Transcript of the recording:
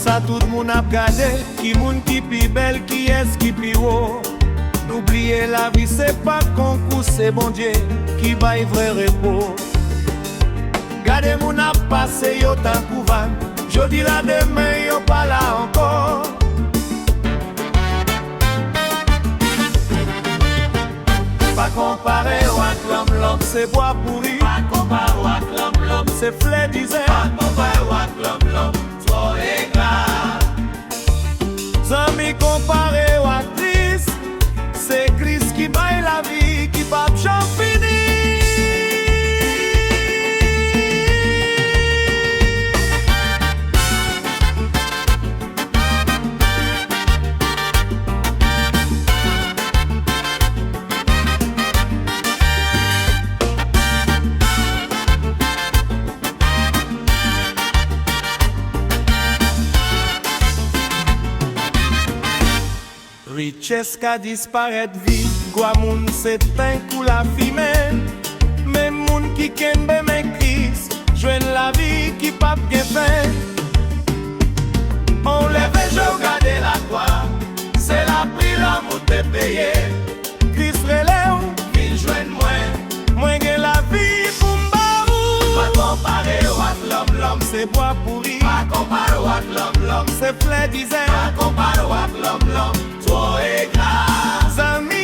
ça tout le monde a regardé. Qui moun qui pi belle, qui est-ce qui pi haut. N'oubliez la vie, c'est pas concours, c'est bon Dieu qui baille vrai repos. Gardez moun a passé yo tan couvan. Jodi la demain yo pas là encore. Pas comparé au l'homme, c'est bois pourri. Pas comparé au l'homme, c'est flé disait. Pas comparé au l'homme, trop égard. Zami comparé aux actrices, c'est Christ qui baille la vie, qui pas j'en fini. Richesse qu'a disparaître vite, quoi moun s'éteint kou la fimée. Mais moun qui kembe men Christ, joine la vie qui pas bien fait. On lève et je regarde la croix, c'est la prix l'amour te payé. Christ relève, il joigne moi gen la vie pour m'barou. Pas comparé au l'homme, c'est bois pourri. Pas comparé au l'homme, c'est flé disait. Pas comparé au l'homme, trop égard. Zami